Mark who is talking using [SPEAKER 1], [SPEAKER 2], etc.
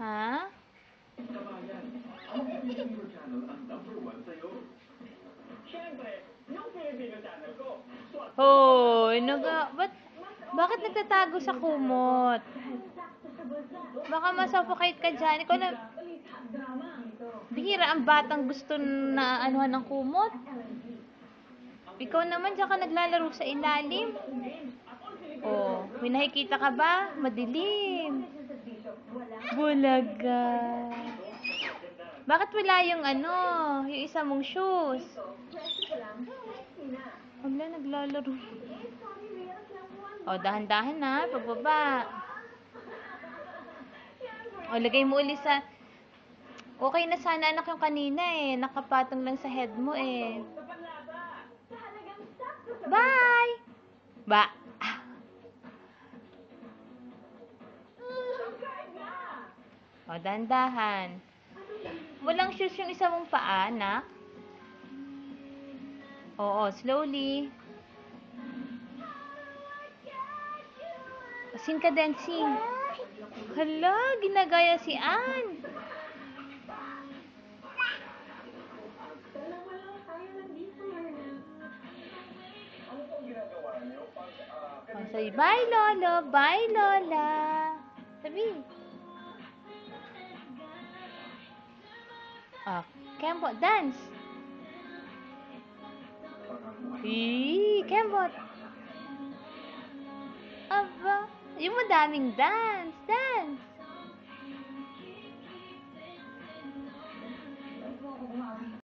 [SPEAKER 1] Ha?
[SPEAKER 2] Kabayan, ang Filipino channel ang #1 sa'yo. Siyempre, yung Filipino channel ko.
[SPEAKER 1] Hoy, bakit nagtatago sa kumot? Baka masuffocate ka dyan. Ikaw na, bihira ang batang gusto na anuhan ng kumot. Ikaw naman, dyan ka naglalaro sa ilalim. Oh, may nakikita ka ba? Madilim. Bulaga. Bakit wala yung yung isa mong shoes? Wala, naglalaro. Oh, dahan-dahan na, pababa. Oh, lagay mo ulit sa... Okay na sana anak yung kanina eh. Nakapatong lang sa head mo eh. Bye! Ba? O, dahan-dahan. Walang shoes yung isa mong paa, anak. Oo, slowly. Sing ka din, sing. Hala, ginagaya si Ann. O, say, bye, Lolo. Bye, Lola. Sabi. Oh, Kembot, dance. Kembot. Aba, yung madaming dance. Dance.